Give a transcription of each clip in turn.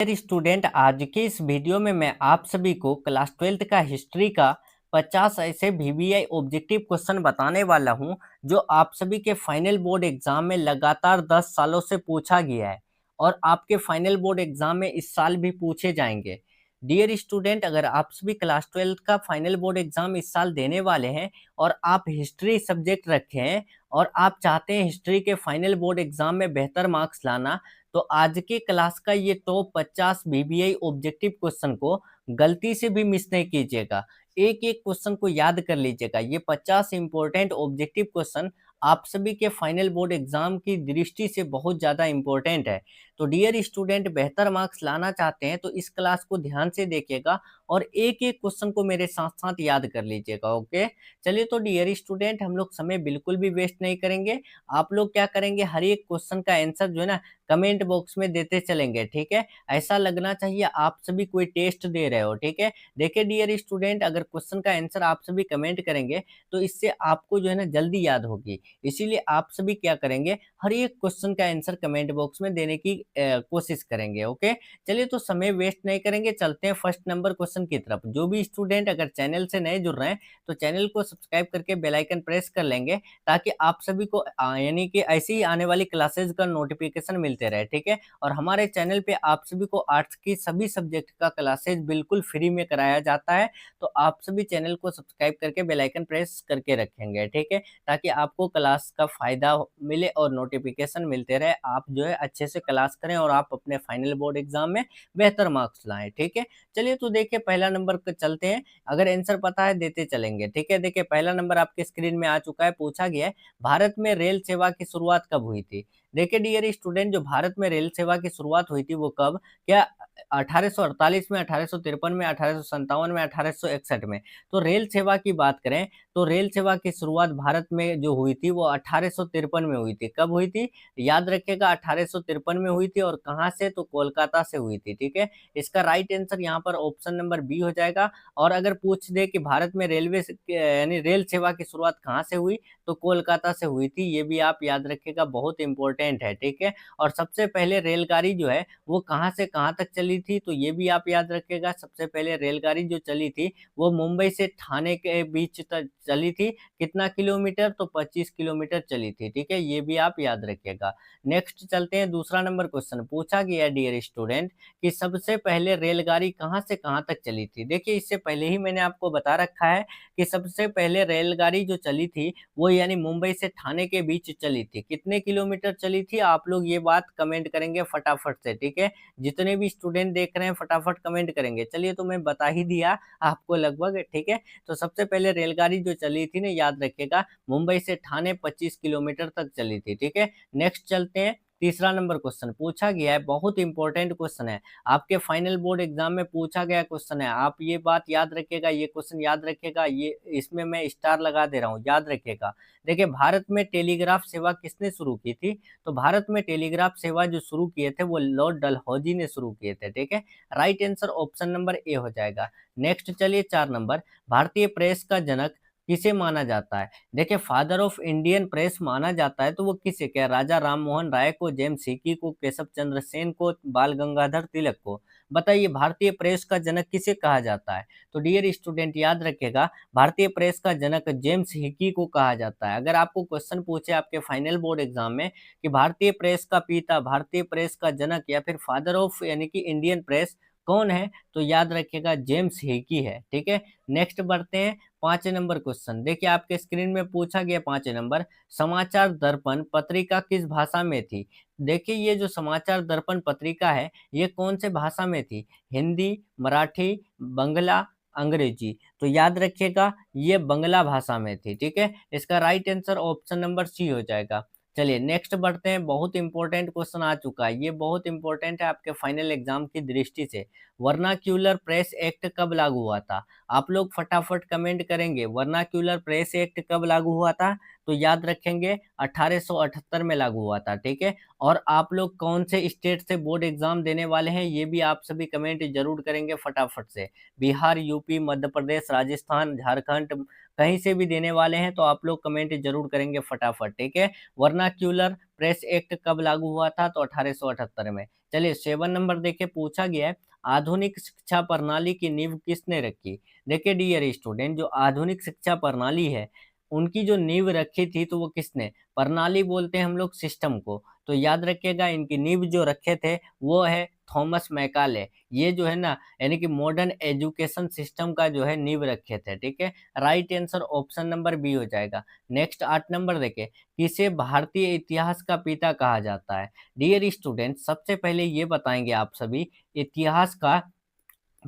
Dear student, आज के इस वीडियो में मैं आप सभी को क्लास 12th का हिस्ट्री का 50 ऐसे वीवीआई ऑब्जेक्टिव क्वेश्चन बताने वाला हूं जो आप सभी के फाइनल बोर्ड एग्जाम में लगातार 10 सालों से पूछा गया है और आपके फाइनल बोर्ड एग्जाम में इस साल भी पूछे जाएंगे। डियर स्टूडेंट, अगर आप सभी क्लास 12th का फाइनल बोर्ड एग्जाम इस साल देने वाले हैं और आप हिस्ट्री सब्जेक्ट रखे हैं और आप चाहते हैं हिस्ट्री के फाइनल बोर्ड एग्जाम में बेहतर मार्क्स लाना, तो आज के क्लास का ये टॉप 50 वीवीआई ऑब्जेक्टिव क्वेश्चन को गलती से भी मिस नहीं कीजिएगा। एक एक क्वेश्चन को याद कर लीजिएगा। ये 50 इंपॉर्टेंट ऑब्जेक्टिव क्वेश्चन आप सभी के फाइनल बोर्ड एग्जाम की दृष्टि से बहुत ज़्यादा इंपॉर्टेंट है। तो डियर स्टूडेंट, बेहतर मार्क्स लाना चाहते हैं तो इस क्लास को ध्यान से देखिएगा और एक एक क्वेश्चन को मेरे साथ साथ याद कर लीजिएगा। ओके, चलिए तो डियर स्टूडेंट, हम लोग समय बिल्कुल भी वेस्ट नहीं करेंगे। आप लोग क्या करेंगे, हर एक क्वेश्चन का आंसर जो है ना कमेंट बॉक्स में देते चलेंगे, ठीक है। ऐसा लगना चाहिए आप सभी कोई टेस्ट दे रहे हो, ठीक है। देखिए डियर स्टूडेंट, अगर क्वेश्चन का आंसर आप सभी कमेंट करेंगे तो इससे आपको जो है ना जल्दी याद होगी। इसीलिए आप सभी क्या करेंगे, हर एक क्वेश्चन का आंसर कमेंट बॉक्स में देने की कोशिश करेंगे। ओके, चलिए तो समय वेस्ट नहीं करेंगे, चलते हैं फर्स्ट नंबर क्वेश्चन की तरफ। जो भी स्टूडेंट अगर चैनल से नए जुड़ रहे हैं तो चैनल को सब्सक्राइब करके बेल आइकन प्रेस कर लेंगे ताकि आप सभी को यानी कि ऐसी ही आने वाली क्लासेस का नोटिफिकेशन मिलते रहे, ठीक है। और हमारे चैनल पे आप सभी को आर्ट्स की सभी सब्जेक्ट का क्लासेस बिल्कुल फ्री में कराया जाता है। तो आप सभी चैनल को सब्सक्राइब करके बेल आइकन प्रेस करके रखेंगे, ठीक है, ताकि आपको क्लास का फायदा मिले और नोटिफिकेशन मिलते रहे। आप जो है अच्छे से क्लास करें और आप अपने फाइनल बोर्ड एग्जाम में बेहतर मार्क्स लाएं, ठीक है। चलिए तो देखिए पहला नंबर पे चलते हैं। अगर आंसर पता है देते चलेंगे, ठीक है। देखिए पहला नंबर आपके स्क्रीन में आ चुका है। पूछा गया है, भारत में रेल सेवा की शुरुआत कब हुई थी? देखिए डियर स्टूडेंट, जो भारत में रेल सेवा की शुरुआत हुई थी वो कब, क्या 1848 में, 1853 में, 1857 में, 1861 में? तो रेल सेवा की बात करें तो रेल सेवा की शुरुआत भारत में जो हुई थी वो 1853 में हुई थी। कब हुई थी? याद रखिएगा, 1853 में हुई थी। और कहाँ से? तो कोलकाता से हुई थी, ठीक है। इसका राइट आंसर यहाँ पर ऑप्शन नंबर बी हो जाएगा। और अगर पूछ दे कि भारत में रेलवे यानी रेल सेवा की शुरुआत कहाँ से हुई, तो कोलकाता से हुई थी। ये भी आप याद रखिएगा, बहुत इंपॉर्टेंट है, ठीक है। और सबसे पहले रेलगाड़ी जो है वो कहाँ से कहाँ तक चली थी, तो ये भी आप याद रखिएगा। सबसे पहले रेलगाड़ी जो चली थी वो मुंबई से ठाणे के बीच तक चली थी। कितना किलोमीटर? तो 25 किलोमीटर चली थी, ठीक है। ये भी आप याद रखिएगा। नेक्स्ट चलते हैं, दूसरा नंबर क्वेश्चन पूछा गया है डियर स्टूडेंट कि सबसे पहले रेलगाड़ी कहाँ से कहाँ तक चली थी। देखिए इससे पहले ही मैंने आपको बता रखा है कि सबसे पहले रेलगाड़ी जो चली थी वो यानी मुंबई से ठाणे के बीच चली थी। कितने किलोमीटर चली थी? आप लोग ये बात कमेंट करेंगे फटाफट से, ठीक है। जितने भी स्टूडेंट देख रहे हैं फटाफट कमेंट करेंगे। चलिए तो मैं बता ही दिया आपको लगभग, ठीक है। तो सबसे पहले रेलगाड़ी जो चली थी ना, याद रखिएगा, मुंबई से ठाणे 25 किलोमीटर तक चली थी, ठीक है। नेक्स्ट चलते हैं, तीसरा नंबर क्वेश्चन पूछा गया है, बहुत इंपॉर्टेंट क्वेश्चन है, आपके फाइनल बोर्ड एग्जाम में पूछा गया क्वेश्चन है। आप ये बात याद रखिएगा, ये क्वेश्चन याद रखिएगा, ये इसमें मैं स्टार लगा दे रहा हूँ, याद रखिएगा। देखिए भारत में टेलीग्राफ सेवा किसने शुरू की थी? तो भारत में टेलीग्राफ सेवा जो शुरू किए थे वो लॉर्ड डलहौजी ने शुरू किए थे, ठीक है। Right answer option number A हो जाएगा। नेक्स्ट चलिए 4 नंबर, भारतीय प्रेस का जनक किसे माना जाता है? देखिए फादर ऑफ इंडियन प्रेस माना जाता है तो वो किसे, क्या राजा राम मोहन राय को, जेम्स हिकी को, केशव चंद्र सेन को, बाल गंगाधर तिलक को? बताइए भारतीय प्रेस का जनक किसे कहा जाता है? तो डियर स्टूडेंट याद रखिएगा, भारतीय प्रेस का जनक जेम्स हिकी को कहा जाता है। अगर आपको क्वेश्चन पूछे आपके फाइनल बोर्ड एग्जाम में कि भारतीय प्रेस का पिता, भारतीय प्रेस का जनक या फिर फादर ऑफ यानी कि इंडियन प्रेस कौन है, तो याद रखिएगा जेम्स हिकी है, ठीक है। नेक्स्ट बढ़ते हैं, 5 नंबर क्वेश्चन। देखिए आपके स्क्रीन में पूछा गया 5 नंबर, समाचार दर्पण पत्रिका किस भाषा में थी? देखिए ये जो समाचार दर्पण पत्रिका है ये कौन से भाषा में थी? हिंदी, मराठी, बंगला, अंग्रेजी? तो याद रखिएगा ये बंगला भाषा में थी, ठीक है। इसका right answer option number C हो जाएगा। चलिए नेक्स्ट बढ़ते हैं, बहुत इंपॉर्टेंट क्वेश्चन आ चुका है, ये बहुत इंपॉर्टेंट है आपके फाइनल एग्जाम की दृष्टि से। वर्नाक्यूलर प्रेस एक्ट कब लागू हुआ था? आप लोग फटाफट कमेंट करेंगे, वर्नाक्यूलर प्रेस एक्ट कब लागू हुआ था? तो याद रखेंगे 1878 में लागू हुआ था, ठीक है। और आप लोग कौन से स्टेट से बोर्ड एग्जाम देने वाले हैं ये भी आप सभी कमेंट जरूर करेंगे फटाफट से। बिहार, यूपी, मध्य प्रदेश, राजस्थान, झारखंड, कहीं से भी देने वाले हैं तो आप लोग कमेंट जरूर करेंगे फटाफट, ठीक है। वर्नाक्यूलर प्रेस एक्ट कब लागू हुआ था? तो 1878 में। चलिए 7 नंबर देखिए, पूछा गया है आधुनिक शिक्षा प्रणाली की नींव किसने रखी? देखिए डियर स्टूडेंट, जो आधुनिक शिक्षा प्रणाली है उनकी जो नींव रखी थी तो वो किसने? प्रणाली बोलते हैं हम लोग सिस्टम को, तो याद रखिएगा इनकी नींव जो रखे थे वो है थॉमस मैकाले। ये जो है ना, यानी कि मॉडर्न एजुकेशन सिस्टम का जो है नींव रखे थे, ठीक है। Right answer option number B हो जाएगा। नेक्स्ट 8 नंबर देखें, किसे भारतीय इतिहास का पिता कहा जाता है? डियर स्टूडेंट, सबसे पहले ये बताएंगे आप सभी, इतिहास का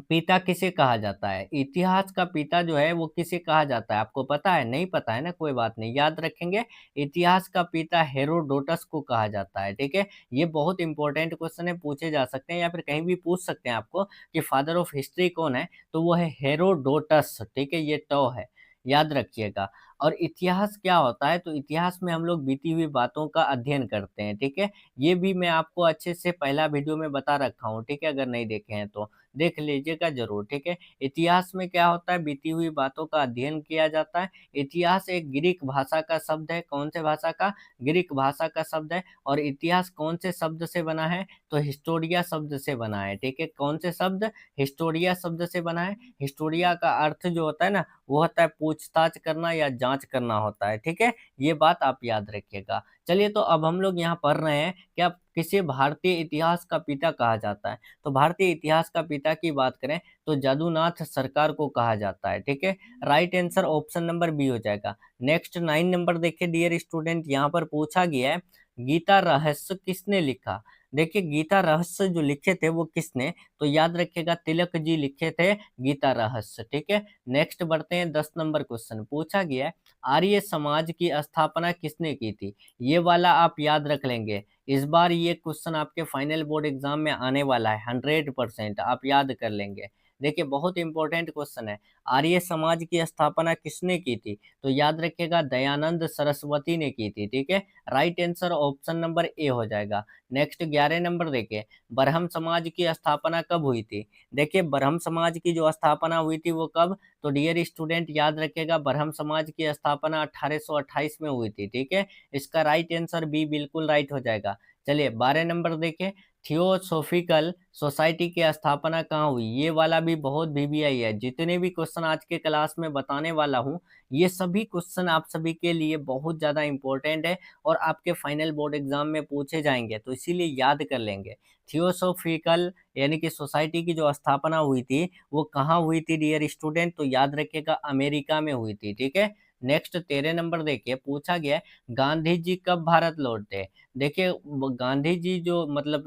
पिता किसे कहा जाता है? इतिहास का पिता जो है वो किसे कहा जाता है? आपको पता है? नहीं पता है ना, कोई बात नहीं, याद रखेंगे। इतिहास का पिता हेरोडोटस को कहा जाता है, ठीक है। ये बहुत इंपॉर्टेंट क्वेश्चन है, पूछे जा सकते हैं या फिर कहीं भी पूछ सकते हैं आपको कि फादर ऑफ हिस्ट्री कौन है, तो वो है हेरोडोटस, ठीक है। ये टॉ है, याद रखिएगा। और इतिहास क्या होता है? तो इतिहास में हम लोग बीती हुई बातों का अध्ययन करते हैं, ठीक है। ये भी मैं आपको अच्छे से पहला वीडियो में बता रखा हूँ, ठीक है। अगर नहीं देखे हैं तो देख लीजिएगा ज़रूर, ठीक है। इतिहास में क्या होता है? बीती हुई बातों का अध्ययन किया जाता है। इतिहास एक ग्रीक भाषा का शब्द है। कौन से भाषा का? ग्रीक भाषा का शब्द है। और इतिहास कौन से शब्द से बना है? तो हिस्टोरिया शब्द से बना है, ठीक है। कौन से शब्द? हिस्टोरिया शब्द से बना है। हिस्टोरिया का अर्थ जो होता है ना, वो होता है पूछताछ करना या जाँच करना होता है, ठीक है। ये बात आप याद रखिएगा। चलिए, तो अब हम लोग यहाँ पढ़ रहे हैं कि अब किसे भारतीय इतिहास का पिता कहा जाता है? तो भारतीय इतिहास का पिता की बात करें तो जादूनाथ सरकार को कहा जाता है, ठीक है। Right answer option number B हो जाएगा। नेक्स्ट 9 नंबर देखिए डियर स्टूडेंट, यहाँ पर पूछा गया है गीता रहस्य किसने लिखा? देखिए गीता रहस्य जो लिखे थे वो किसने? तो याद रखिएगा तिलक जी लिखे थे गीता रहस्य, ठीक है। नेक्स्ट बढ़ते हैं 10 नंबर क्वेश्चन, पूछा गया है आर्य समाज की स्थापना किसने की थी? ये वाला आप याद रख लेंगे। इस बार ये क्वेश्चन आपके फाइनल बोर्ड एग्जाम में आने वाला है, 100% आप याद कर लेंगे। देखिए बहुत इंपॉर्टेंट क्वेश्चन है। आर्य समाज की स्थापना किसने की थी? तो याद रखिएगा दयानंद सरस्वती ने की थी, ठीक है। Right answer option number A हो जाएगा। नेक्स्ट 11 नंबर देखिए, ब्रह्म समाज की स्थापना कब हुई थी? देखिए ब्रह्म समाज की जो स्थापना हुई थी वो कब? तो डियर स्टूडेंट याद रखिएगा ब्रह्म समाज की स्थापना 1828 में हुई थी, ठीक है। इसका राइट आंसर बी बिल्कुल राइट हो जाएगा। चलिए 12 नंबर देखें, थियोसॉफिकल सोसाइटी की स्थापना कहाँ हुई? ये वाला भी बहुत वीवीआई है। जितने भी क्वेश्चन आज के क्लास में बताने वाला हूँ, ये सभी क्वेश्चन आप सभी के लिए बहुत ज़्यादा इंपॉर्टेंट है और आपके फाइनल बोर्ड एग्जाम में पूछे जाएंगे, तो इसीलिए याद कर लेंगे। थियोसॉफिकल यानी कि सोसाइटी की जो स्थापना हुई थी वो कहाँ हुई थी डियर स्टूडेंट? तो याद रखिएगा अमेरिका में हुई थी, ठीक है। नेक्स्ट 13 नंबर देखिए, पूछा गया है गांधी जी कब भारत लौटे? देखिए गांधी जी जो मतलब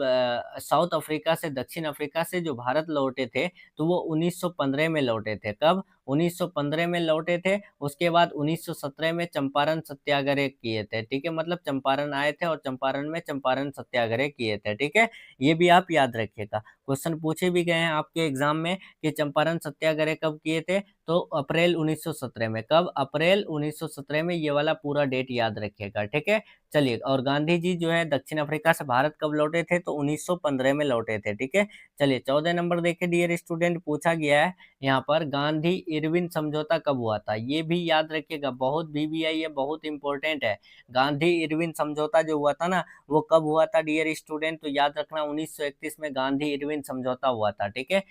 साउथ अफ्रीका से, दक्षिण अफ्रीका से जो भारत लौटे थे तो वो 1915 में लौटे थे। कब? 1915 में लौटे थे। उसके बाद 1917 में चंपारण सत्याग्रह किए थे, ठीक है। मतलब चंपारण आए थे और चंपारण में चंपारण सत्याग्रह किए थे, ठीक है। ये भी आप याद रखिएगा। क्वेश्चन पूछे भी गए हैं आपके एग्जाम में कि चंपारण सत्याग्रह कब किए थे? तो अप्रैल 1917 में। कब? अप्रैल 1917 में। ये वाला पूरा डेट याद रखिएगा, ठीक है। चलिए, और गांधी जी जो है दक्षिण अफ्रीका से भारत कब लौटे थे? तो 1915 में लौटे थे, ठीक है। चलिए 14 नंबर देखिए डियर स्टूडेंट, पूछा गया है यहाँ पर गांधी इरविन समझौता कब हुआ था? ये भी याद रखिएगा, बहुत वीवीआई है, बहुत इंपॉर्टेंट है। गांधी इरविन समझौता जो हुआ था ना, वो कब हुआ था डियर स्टूडेंट? तो याद रखना 1931 में गांधी इरविन समझौता हुआ था, ठीक है।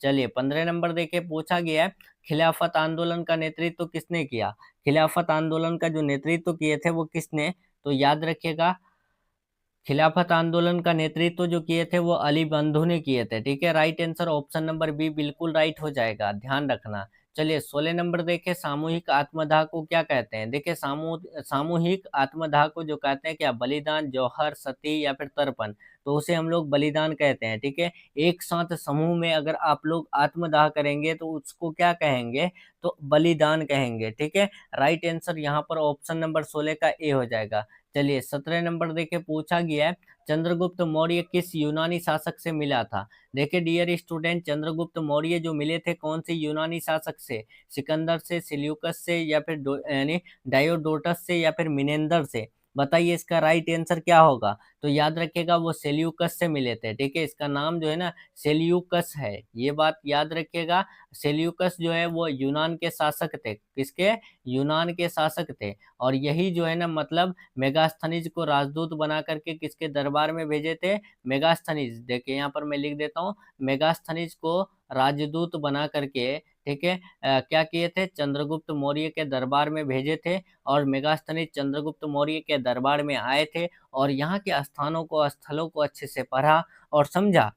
चलिए 15 नंबर देखिए, पूछा गया है खिलाफत आंदोलन का नेतृत्व किसने किया? खिलाफत आंदोलन का जो नेतृत्व किए थे वो किसने? तो याद रखिएगा खिलाफत आंदोलन का नेतृत्व जो किए थे वो अली बंधु ने किए थे, ठीक है। Right answer option number B बिल्कुल राइट हो जाएगा, ध्यान रखना। चलिए 16 नंबर देखें, सामूहिक आत्मदाह को क्या कहते हैं? देखिए सामूहिक आत्मदाह को जो कहते हैं क्या? बलिदान, जौहर, सती या फिर तर्पण, तो उसे हम लोग बलिदान कहते हैं, ठीक है। एक साथ समूह में अगर आप लोग आत्मदाह करेंगे तो उसको क्या कहेंगे? तो बलिदान कहेंगे, ठीक है। राइट आंसर यहाँ पर ऑप्शन नंबर 16 का ए हो जाएगा। चलिए 17 नंबर देखिए, पूछा गया है चंद्रगुप्त मौर्य किस यूनानी शासक से मिला था? देखिए डियर स्टूडेंट, चंद्रगुप्त मौर्य जो मिले थे कौन से यूनानी शासक से? सिकंदर से, सिल्यूकस से या फिर यानी डायोडोटस से या फिर मिनेंदर से? बताइए इसका राइट आंसर क्या होगा? तो याद रखिएगा वो सेल्यूकस से मिले थे, ठीक है। इसका नाम जो है ना सेल्यूकस है, ये बात याद रखिएगा। सेल्यूकस जो है वो यूनान के शासक थे, किसके? यूनान के शासक थे। और यही जो है ना मतलब मेगास्थनीज को राजदूत बना करके किसके दरबार में भेजे थे? मेगास्थनीज, देखिए यहाँ पर मैं लिख देता हूँ, मेगास्थनीज को राजदूत बना करके, ठीक है, क्या किए थे? चंद्रगुप्त मौर्य के दरबार में भेजे थे। और मेगास्थनीज चंद्रगुप्त मौर्य के दरबार में आए थे और यहाँ के स्थानों को, स्थलों को अच्छे से पढ़ा और समझा,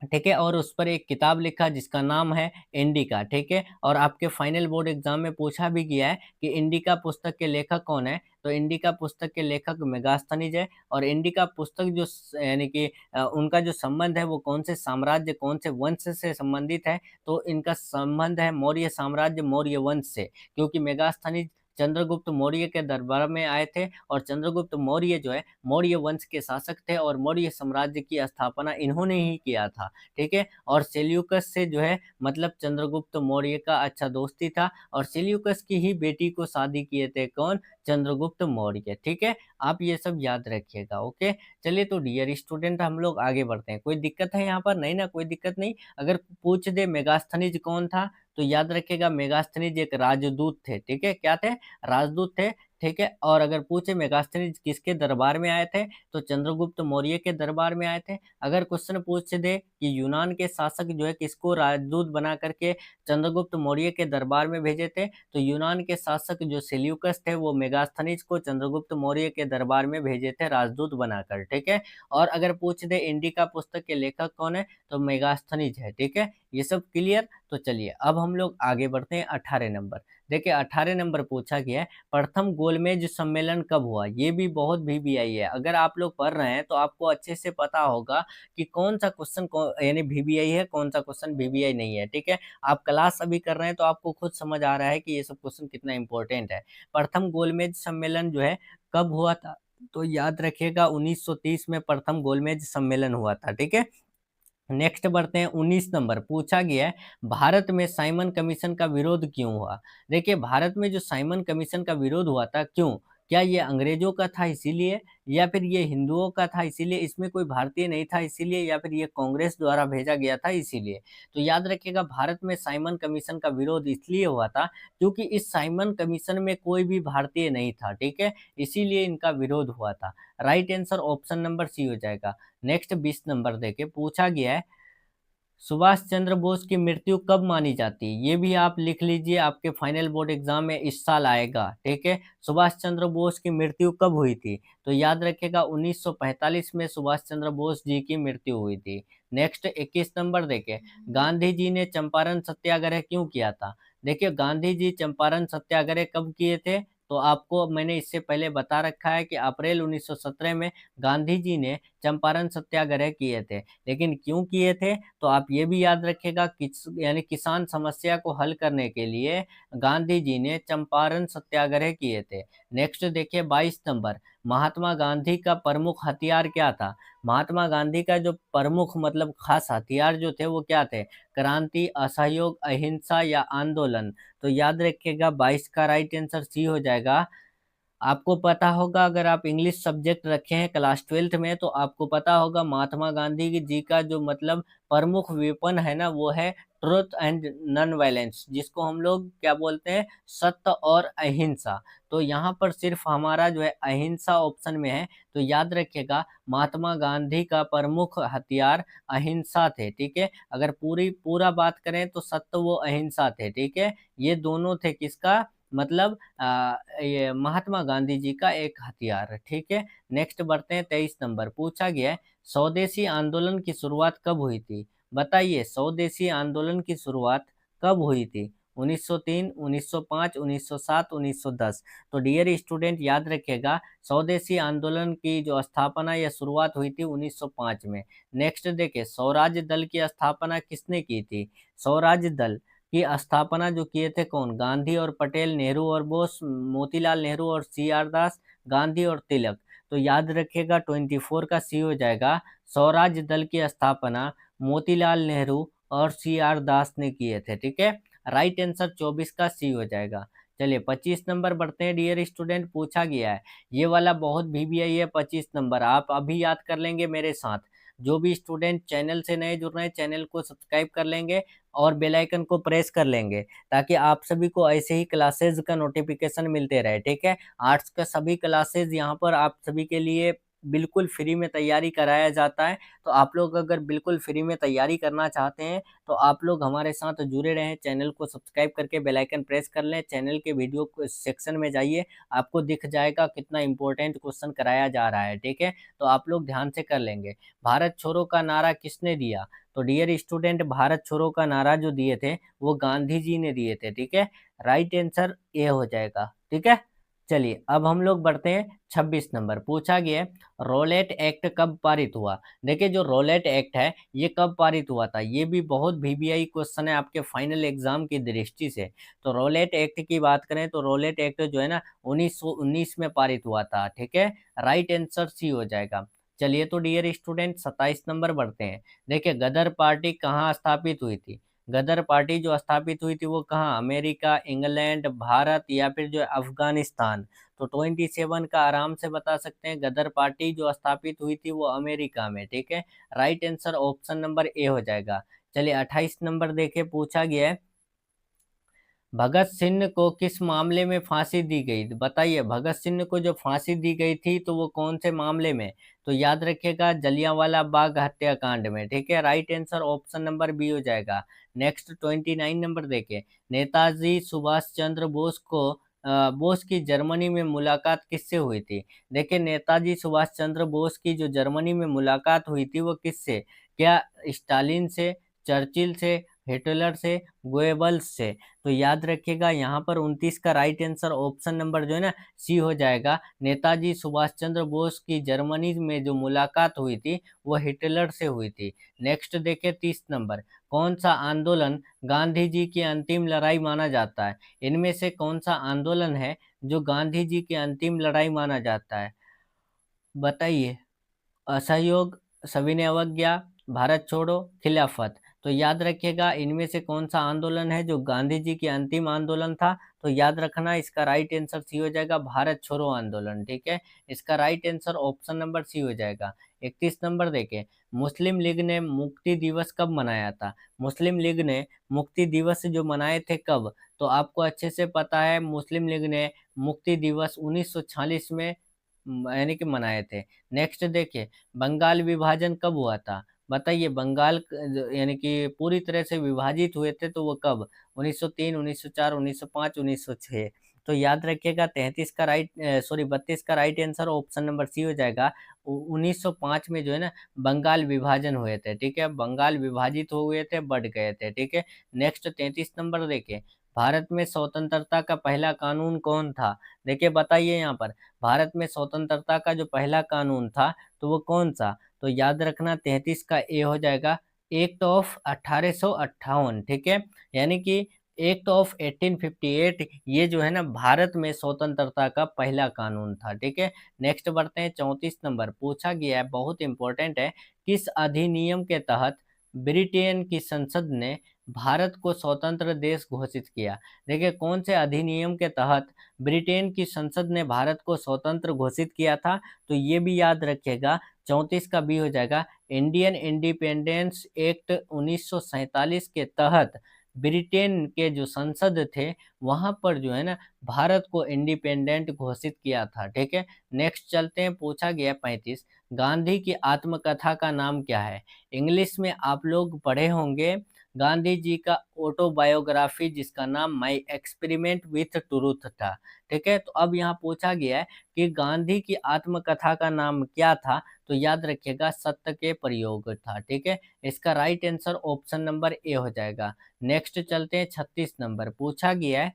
ठीक है। और उस पर एक किताब लिखा जिसका नाम है इंडिका, ठीक है। और आपके फाइनल बोर्ड एग्जाम में पूछा भी गया है कि इंडिका पुस्तक के लेखक कौन है? तो इंडिका पुस्तक के लेखक मेगास्थनीज है। और इंडिका पुस्तक जो यानी कि उनका जो संबंध है वो कौन से साम्राज्य, कौन से वंश से संबंधित है? तो इनका संबंध है मौर्य साम्राज्य, मौर्य वंश से, क्योंकि मेगास्थनीज चंद्रगुप्त मौर्य के दरबार में आए थे और चंद्रगुप्त मौर्य जो है मौर्य वंश के शासक थे और मौर्य साम्राज्य की स्थापना इन्होंने ही किया था, ठीक है। और सेल्यूकस से जो है मतलब चंद्रगुप्त मौर्य का अच्छा दोस्ती था और सेल्यूकस की ही बेटी को शादी किए थे, कौन? चंद्रगुप्त मौर्य, ठीक है। आप ये सब याद रखिएगा, ओके। चलिए तो डियर स्टूडेंट हम लोग आगे बढ़ते हैं। कोई दिक्कत है यहाँ पर? नहीं ना, कोई दिक्कत नहीं। अगर पूछ दे मेगास्थनीज कौन था, तो याद रखिएगा मेगास्थनीज एक राजदूत थे, ठीक है। क्या थे? राजदूत थे, ठीक है। और अगर पूछे मेगास्थनीज किसके दरबार में आए थे, तो चंद्रगुप्त मौर्य के दरबार में आए थे। अगर क्वेश्चन पूछ दे कि यूनान के शासक जो है किसको राजदूत बना करके चंद्रगुप्त मौर्य के दरबार में भेजे थे, तो यूनान के शासक जो सेल्यूकस थे वो मेगास्थनीज को चंद्रगुप्त मौर्य के दरबार में भेजे थे राजदूत बनाकर, ठीक है। और अगर पूछ दे इंडिका पुस्तक के लेखक कौन है, तो मेगास्थनीज है, ठीक है। ये सब क्लियर? तो चलिए अब हम लोग आगे बढ़ते हैं 18 नंबर। देखिए 18 नंबर पूछा गया है, प्रथम गोलमेज सम्मेलन कब हुआ? ये भी बहुत वीवीआई है। अगर आप लोग पढ़ रहे हैं तो आपको अच्छे से पता होगा कि कौन सा क्वेश्चन यानी वीवीआई है, कौन सा क्वेश्चन वीवीआई नहीं है, ठीक है। आप क्लास अभी कर रहे हैं तो आपको खुद समझ आ रहा है कि ये सब क्वेश्चन कितना इंपॉर्टेंट है। प्रथम गोलमेज सम्मेलन जो है कब हुआ था? तो याद रखिएगा 1930 में प्रथम गोलमेज सम्मेलन हुआ था, ठीक है। नेक्स्ट बढ़ते हैं 19 नंबर। पूछा गया है भारत में साइमन कमीशन का विरोध क्यों हुआ? देखिए भारत में जो साइमन कमीशन का विरोध हुआ था, क्यों? क्या ये अंग्रेजों का था इसीलिए, या फिर ये हिंदुओं का था इसीलिए, इसमें कोई भारतीय नहीं था इसीलिए, या फिर ये कांग्रेस द्वारा भेजा गया था इसीलिए? तो याद रखिएगा भारत में साइमन कमीशन का विरोध इसलिए हुआ था क्योंकि इस साइमन कमीशन में कोई भी भारतीय नहीं था, ठीक है। इसीलिए इनका विरोध हुआ था। Right answer option number C हो जाएगा। नेक्स्ट 20 नंबर देके पूछा गया है सुभाष चंद्र बोस की मृत्यु कब मानी जाती है? ये भी आप लिख लीजिए, आपके फाइनल बोर्ड एग्जाम में इस साल आएगा, ठीक है। सुभाष चंद्र बोस की मृत्यु कब हुई थी? तो याद रखिएगा 1945 में सुभाष चंद्र बोस जी की मृत्यु हुई थी। नेक्स्ट 21 नंबर देखे, गांधी जी ने चंपारण सत्याग्रह क्यों किया था? देखिए गांधी जी चंपारण सत्याग्रह कब किए थे? तो आपको मैंने इससे पहले बता रखा है कि अप्रैल 1917 में गांधी जी ने चंपारण सत्याग्रह किए थे। लेकिन क्यों किए थे? तो आप ये भी याद रखिएगा यानी किसान समस्या को हल करने के लिए गांधी जी ने चंपारण सत्याग्रह किए थे। नेक्स्ट देखिए 22 नंबर, महात्मा गांधी का प्रमुख हथियार क्या था? महात्मा गांधी का जो प्रमुख मतलब खास हथियार जो थे वो क्या थे? क्रांति, असहयोग, अहिंसा या आंदोलन? तो याद रखिएगा 22 का राइट आंसर सी हो जाएगा। आपको पता होगा अगर आप इंग्लिश सब्जेक्ट रखे हैं क्लास 12th में तो आपको पता होगा महात्मा गांधी जी का जो मतलब प्रमुख वेपन है ना वो है ट्रुथ एंड नॉन वायलेंस, जिसको हम लोग क्या बोलते हैं? सत्य और अहिंसा। तो यहाँ पर सिर्फ हमारा जो है अहिंसा ऑप्शन में है। तो याद रखिएगा महात्मा गांधी का प्रमुख हथियार अहिंसा थे, ठीक है। अगर पूरा बात करें तो सत्य वो अहिंसा थे, ठीक है। ये दोनों थे किसका मतलब ये महात्मा गांधी जी का एक हथियार है, ठीक है। नेक्स्ट बढ़ते हैं 23 नंबर। पूछा गया है स्वदेशी आंदोलन की शुरुआत कब हुई थी? बताइए स्वदेशी आंदोलन की शुरुआत कब हुई थी? 1903, 1905, 1907, 1910? तो डियर स्टूडेंट याद रखिएगा स्वदेशी आंदोलन की जो स्थापना या शुरुआत हुई थी 1905 में। नेक्स्ट देखिए स्वराज दल की स्थापना किसने की थी? स्वराज दल की स्थापना जो किए थे कौन? गांधी और पटेल, नेहरू और बोस, मोतीलाल नेहरू और सी आर दास, गांधी और तिलक? तो याद रखिएगा 24 का सी हो जाएगा। स्वराज दल की स्थापना मोतीलाल नेहरू और सी आर दास ने किए थे, ठीक है। राइट आंसर 24 का सी हो जाएगा। चलिए 25 नंबर बढ़ते हैं डियर स्टूडेंट, पूछा गया है, ये वाला बहुत वीवीआई है 25 नंबर, आप अभी याद कर लेंगे मेरे साथ। जो भी स्टूडेंट चैनल से नए जुड़ रहे हैं, चैनल को सब्सक्राइब कर लेंगे और बेल आइकन को प्रेस कर लेंगे, ताकि आप सभी को ऐसे ही क्लासेस का नोटिफिकेशन मिलते रहे, ठीक है। आर्ट्स का सभी क्लासेस यहाँ पर आप सभी के लिए बिल्कुल फ्री में तैयारी कराया जाता है। तो आप लोग अगर बिल्कुल फ्री में तैयारी करना चाहते हैं, तो आप लोग हमारे साथ जुड़े रहें, चैनल को सब्सक्राइब करके बेल आइकन प्रेस कर लें, चैनल के वीडियो सेक्शन में जाइए, आपको दिख जाएगा कितना इंपॉर्टेंट क्वेश्चन कराया जा रहा है, ठीक है। तो आप लोग ध्यान से कर लेंगे। भारत छोड़ो का नारा किसने दिया? तो डियर स्टूडेंट, भारत छोड़ो का नारा जो दिए थे वो गांधी जी ने दिए थे, ठीक है। राइट आंसर ए हो जाएगा, ठीक है। चलिए अब हम लोग बढ़ते हैं 26 नंबर, पूछा गया है, रोलेट एक्ट कब पारित हुआ? देखिए जो रोलेट एक्ट है ये कब पारित हुआ था, ये भी बहुत वीवीआई क्वेश्चन है आपके फाइनल एग्जाम की दृष्टि से। तो रोलेट एक्ट की बात करें तो रोलेट एक्ट जो है ना 1919 में पारित हुआ था, ठीक है। राइट आंसर सी हो जाएगा। चलिए तो डियर स्टूडेंट 27 नंबर बढ़ते हैं। देखिए गदर पार्टी कहाँ स्थापित हुई थी? गदर पार्टी जो स्थापित हुई थी वो कहाँ? अमेरिका, इंग्लैंड, भारत या फिर जो है अफगानिस्तान। तो 27 का आराम से बता सकते हैं, गदर पार्टी जो स्थापित हुई थी वो अमेरिका में, ठीक है। Right answer option number A हो जाएगा। चलिए 28 नंबर देखिए, पूछा गया है, भगत सिंह को किस मामले में फांसी दी गई? बताइए, भगत सिंह को जो फांसी दी गई थी तो वो कौन से मामले में? तो याद रखिएगा जलियांवाला बाग हत्याकांड में, ठीक है। Right answer option number B हो जाएगा। नेक्स्ट 29 नंबर देखिए, नेताजी सुभाष चंद्र बोस को बोस की जर्मनी में मुलाकात किससे हुई थी? देखिए नेताजी सुभाष चंद्र बोस की जो जर्मनी में मुलाकात हुई थी वो किससे? क्या स्टालिन से, चर्चिल से, हिटलर से, गोएबल्स से? तो याद रखिएगा यहाँ पर 29 का राइट आंसर ऑप्शन नंबर जो है ना सी हो जाएगा। नेताजी सुभाष चंद्र बोस की जर्मनी में जो मुलाकात हुई थी वो हिटलर से हुई थी। नेक्स्ट देखिए 30 नंबर, कौन सा आंदोलन गांधी जी की अंतिम लड़ाई माना जाता है? इनमें से कौन सा आंदोलन है जो गांधी जी की अंतिम लड़ाई माना जाता है? बताइए। असहयोग, सविनय अवज्ञा, भारत छोड़ो, खिलाफत। तो याद रखिएगा इनमें से कौन सा आंदोलन है जो गांधी जी की अंतिम आंदोलन था? तो याद रखना इसका राइट आंसर सी हो जाएगा, भारत छोड़ो आंदोलन, ठीक है। इसका right answer option number C हो जाएगा। 31 नंबर देखें, मुस्लिम लीग ने मुक्ति दिवस कब मनाया था? मुस्लिम लीग ने मुक्ति दिवस जो मनाए थे कब? तो आपको अच्छे से पता है, मुस्लिम लीग ने मुक्ति दिवस 1946 में यानी कि मनाए थे। नेक्स्ट देखिए, बंगाल विभाजन कब हुआ था? बताइए, बंगाल यानी कि पूरी तरह से विभाजित हुए थे तो वो कब? 1903, 1904, 1905, 1906। तो याद रखिएगा 33 का राइट सॉरी 32 का right answer option number C हो जाएगा। 1905 में जो है ना बंगाल विभाजन हुए थे, ठीक है। बंगाल विभाजित हो हुए थे, बढ़ गए थे, ठीक है। नेक्स्ट 33 नंबर देखिए, भारत में स्वतंत्रता का पहला कानून कौन था? देखिए बताइए यहाँ पर, भारत में स्वतंत्रता का जो पहला कानून था तो वो कौन सा? तो याद रखना 33 का ए हो जाएगा, एक्ट ऑफ 1858, ठीक है। यानी कि एक्ट ऑफ 1858 ये जो है ना भारत में स्वतंत्रता का पहला कानून था, ठीक है। नेक्स्ट बढ़ते हैं 34 नंबर, पूछा गया है, बहुत इंपॉर्टेंट है, किस अधिनियम के तहत ब्रिटेन की संसद ने भारत को स्वतंत्र देश घोषित किया? देखिए कौन से अधिनियम के तहत ब्रिटेन की संसद ने भारत को स्वतंत्र घोषित किया था? तो ये भी याद रखिएगा, 34 का बी हो जाएगा। इंडियन इंडिपेंडेंस एक्ट 1947 के तहत ब्रिटेन के जो संसद थे वहां पर जो है ना भारत को इंडिपेंडेंट घोषित किया था, ठीक है। नेक्स्ट चलते हैं, पूछा गया 35, गांधी की आत्मकथा का नाम क्या है? इंग्लिश में आप लोग पढ़े होंगे गांधी जी का ऑटोबायोग्राफी जिसका नाम माई एक्सपेरिमेंट विथ ट्रूथ था, ठीक है। तो अब यहाँ पूछा गया है कि गांधी की आत्मकथा का नाम क्या था? तो याद रखिएगा सत्य के प्रयोग था, ठीक है। इसका right answer option number A हो जाएगा। नेक्स्ट चलते हैं 36 नंबर, पूछा गया है,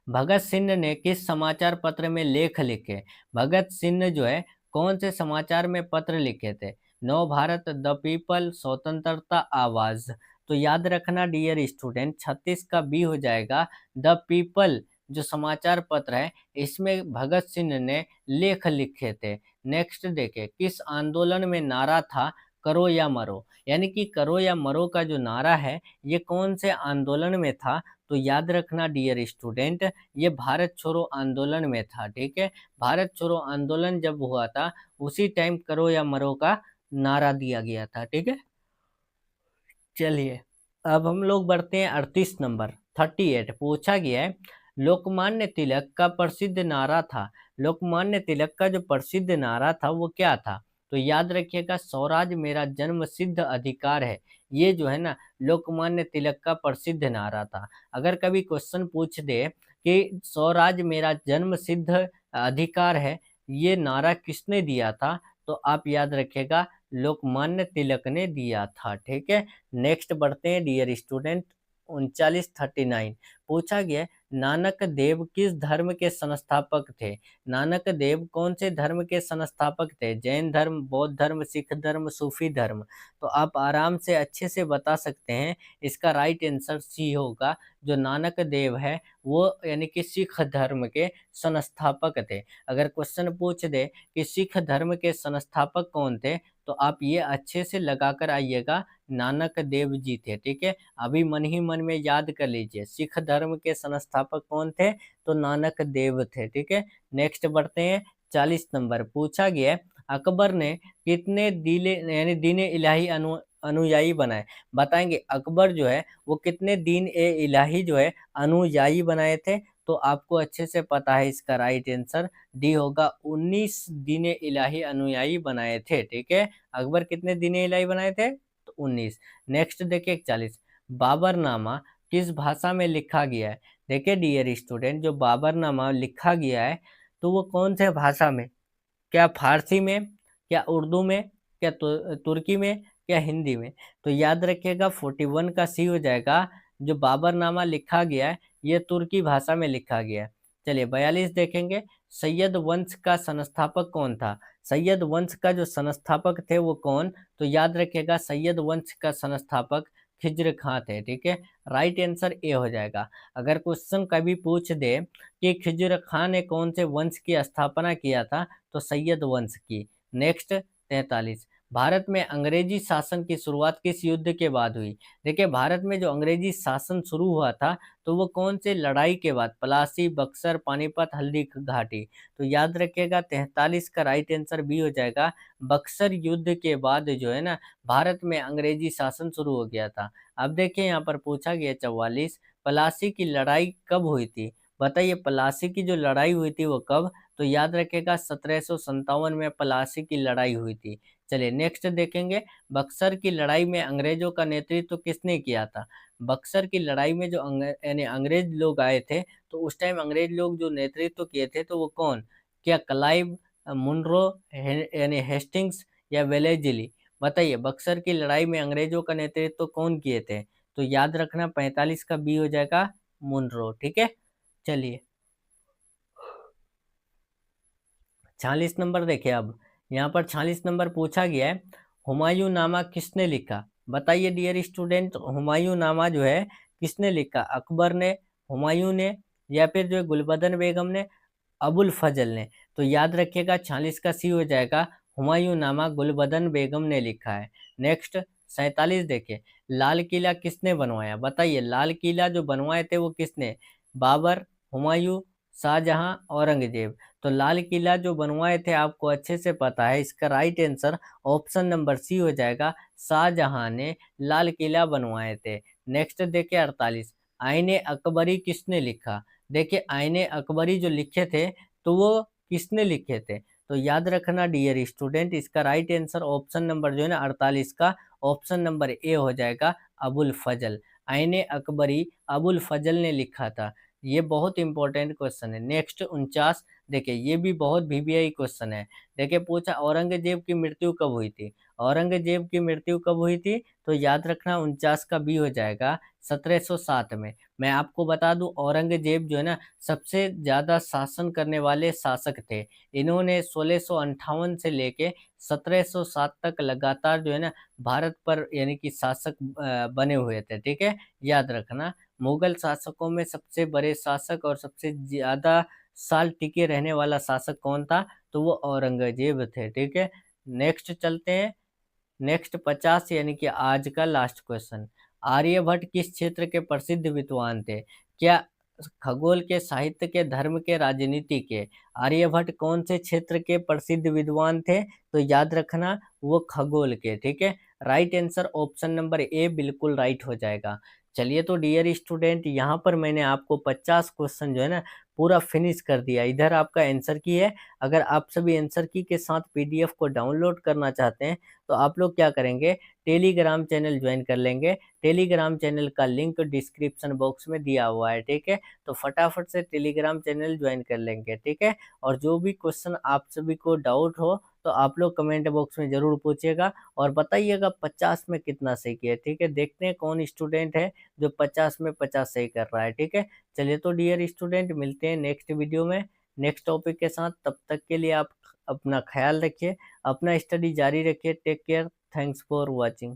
भगत सिंह ने किस समाचार पत्र में लेख लिखे? भगत सिंह जो है कौन से समाचार में पत्र लिखे थे? नव भारत, द पीपल, स्वतंत्रता, आवाज। तो याद रखना डियर स्टूडेंट 36 का बी हो जाएगा, द पीपल जो समाचार पत्र है इसमें भगत सिंह ने लेख लिखे थे। नेक्स्ट देखे, किस आंदोलन में नारा था करो या मरो? यानी कि करो या मरो का जो नारा है ये कौन से आंदोलन में था? तो याद रखना डियर स्टूडेंट, ये भारत छोड़ो आंदोलन में था। ठीक है, भारत छोड़ो आंदोलन जब हुआ था उसी टाइम करो या मरो का नारा दिया गया था। ठीक है, चलिए अब हम लोग बढ़ते हैं 38 नंबर 38। पूछा गया है लोकमान्य तिलक का प्रसिद्ध नारा था, लोकमान्य तिलक का जो प्रसिद्ध नारा था वो क्या था? तो याद रखिएगा स्वराज मेरा जन्म सिद्ध अधिकार है। ये जो है ना लोकमान्य तिलक का प्रसिद्ध नारा था। अगर कभी क्वेश्चन पूछ दे कि स्वराज मेरा जन्म सिद्ध अधिकार है, ये नारा किसने दिया था, तो आप याद रखिएगा लोकमान्य तिलक ने दिया था। ठीक है, नेक्स्ट बढ़ते हैं डियर स्टूडेंट 39 पूछा गया है, नानक देव किस धर्म के संस्थापक थे? नानक देव कौन से धर्म के संस्थापक थे? जैन धर्म, बौद्ध धर्म, सिख धर्म, सूफी धर्म? तो आप आराम से अच्छे से बता सकते हैं। इसका राइट आंसर सी होगा। जो नानक देव है वो यानी कि सिख धर्म के संस्थापक थे। अगर क्वेश्चन पूछ दे कि सिख धर्म के संस्थापक कौन थे, तो आप ये अच्छे से लगा कर आइएगा, नानक देव जी थे। ठीक है, अभी मन ही मन में याद कर लीजिए सिख धर्म के संस्थापक कौन थे, तो नानक देव थे। ठीक है, नेक्स्ट बढ़ते हैं 40 नंबर। पूछा गया है अकबर ने कितने दिले यानी दीन इलाही अनुयायी बनाए? बताएंगे अकबर जो है वो कितने दीन ए इलाही जो है अनुयायी बनाए थे? तो आपको अच्छे से पता है, इसका राइट आंसर डी होगा। 19 दीन इलाही अनुयायी बनाए थे। ठीक है, अकबर कितने दीन इलाही बनाए थे? तो 19। नेक्स्ट देखिए 41, बाबरनामा किस भाषा में लिखा गया है? देखिए डियर स्टूडेंट, जो बाबरनामा लिखा गया है तो वो कौन से भाषा में? क्या फारसी में, क्या उर्दू में, क्या तुर्की में, क्या हिंदी में? तो याद रखिएगा 41 का सी हो जाएगा। जो बाबरनामा लिखा गया है ये तुर्की भाषा में लिखा गया है। चलिए 42 देखेंगे, सैयद वंश का संस्थापक कौन था? सैयद वंश का जो संस्थापक थे वो कौन? तो याद रखिएगा सैयद वंश का संस्थापक खिज्र खां थे। ठीक है, राइट आंसर ए हो जाएगा। अगर क्वेश्चन कभी पूछ दे कि खिज्र खां ने कौन से वंश की स्थापना किया था, तो सैयद वंश की। नेक्स्ट 43, भारत में अंग्रेजी शासन की शुरुआत किस युद्ध के बाद हुई? देखिए भारत में जो अंग्रेजी शासन शुरू हुआ था तो वो कौन से लड़ाई के बाद? प्लासी, बक्सर, पानीपत, हल्दी घाटी? तो याद रखिएगा 43 का राइट आंसर बी हो जाएगा। बक्सर युद्ध के बाद जो है ना भारत में अंग्रेजी शासन शुरू हो गया था। अब देखिए यहाँ पर पूछा गया 44, प्लासी की लड़ाई कब हुई थी? बताइए प्लासी की जो लड़ाई हुई थी वो कब? तो याद रखिएगा 1757 में प्लासी की लड़ाई हुई थी। चलिए नेक्स्ट देखेंगे, बक्सर की लड़ाई में अंग्रेजों का नेतृत्व किसने किया था? बक्सर की लड़ाई में जो यानी अंग्रेज लोग आए थे तो उस टाइम अंग्रेज लोग जो नेतृत्व किए थे तो वो कौन? क्या क्लाइव, मुनरो, यानी हेस्टिंग्स या वेलेजिली? बताइए बक्सर की लड़ाई में अंग्रेजों का नेतृत्व कौन किए थे? तो याद रखना 45 का बी हो जाएगा, मुनरो। ठीक है, चलिए 46 नंबर देखिए। अब यहाँ पर 46 नंबर पूछा गया है, हुमायूं नामा किसने लिखा? बताइए डियर स्टूडेंट, हुमायूं नामा जो है किसने लिखा? अकबर ने, हुमायूं ने, या फिर जो है गुलबदन बेगम ने, अबुल फजल ने? तो याद रखिएगा 46 का सी हो जाएगा, हुमायूं नामा गुलबदन बेगम ने लिखा है। नेक्स्ट 47 देखिए, लाल किला किसने बनवाया? बताइए लाल किला जो बनवाए थे वो किसने? बाबर, हुमायूं, शाहजहां, औरंगजेब? तो लाल किला जो बनवाए थे आपको अच्छे से पता है, इसका right answer option number C हो जाएगा, शाहजहां ने लाल किला बनवाए थे। नेक्स्ट देखिए 48, आईने अकबरी किसने लिखा? देखिए आईने अकबरी जो लिखे थे तो वो किसने लिखे थे? तो याद रखना डियर स्टूडेंट, इसका राइट आंसर ऑप्शन नंबर जो है ना 48 का ऑप्शन नंबर ए हो जाएगा, अबुल फजल। आईने अकबरी अबुल फजल ने लिखा था। ये बहुत इंपॉर्टेंट क्वेश्चन है। नेक्स्ट 49 देखिए, ये भी बहुत वीवीआई क्वेश्चन है। देखिए पूछा औरंगजेब की मृत्यु कब हुई थी? औरंगजेब की मृत्यु कब हुई थी? तो याद रखना 49 का बी हो जाएगा, 1707 में। मैं आपको बता दूं औरंगजेब जो है ना सबसे ज्यादा शासन करने वाले शासक थे। इन्होंने 1658 से लेके 1707 तक लगातार जो है ना भारत पर यानी कि शासक बने हुए थे। ठीक है, याद रखना मुगल शासकों में सबसे बड़े शासक और सबसे ज्यादा साल टिके रहने वाला शासक कौन था? तो वो औरंगजेब थे। ठीक है, नेक्स्ट चलते हैं। नेक्स्ट 50 यानी कि आज का लास्ट क्वेश्चन। आर्यभट्ट किस क्षेत्र के प्रसिद्ध विद्वान थे? क्या खगोल के, साहित्य के, धर्म के, राजनीति के? आर्यभट्ट कौन से क्षेत्र के प्रसिद्ध विद्वान थे? तो याद रखना वो खगोल के, ठीक है। Right answer option number A बिल्कुल राइट हो जाएगा। चलिए तो डियर स्टूडेंट, यहाँ पर मैंने आपको 50 क्वेश्चन जो है ना पूरा फिनिश कर दिया। इधर आपका आंसर की है। अगर आप सभी आंसर की के साथ पीडीएफ को डाउनलोड करना चाहते हैं तो आप लोग क्या करेंगे, टेलीग्राम चैनल ज्वाइन कर लेंगे। टेलीग्राम चैनल का लिंक डिस्क्रिप्शन बॉक्स में दिया हुआ है, ठीक है। तो फटाफट से टेलीग्राम चैनल ज्वाइन कर लेंगे, ठीक है। और जो भी क्वेश्चन आप सभी को डाउट हो तो आप लोग कमेंट बॉक्स में ज़रूर पूछिएगा और बताइएगा 50 में कितना सही किया, ठीक है। देखते हैं कौन स्टूडेंट है जो 50 में 50 सही कर रहा है, ठीक है। चलिए तो डियर स्टूडेंट, मिलते हैं नेक्स्ट वीडियो में नेक्स्ट टॉपिक के साथ। तब तक के लिए आप अपना ख्याल रखिए, अपना स्टडी जारी रखिए। Take care, thanks for watching.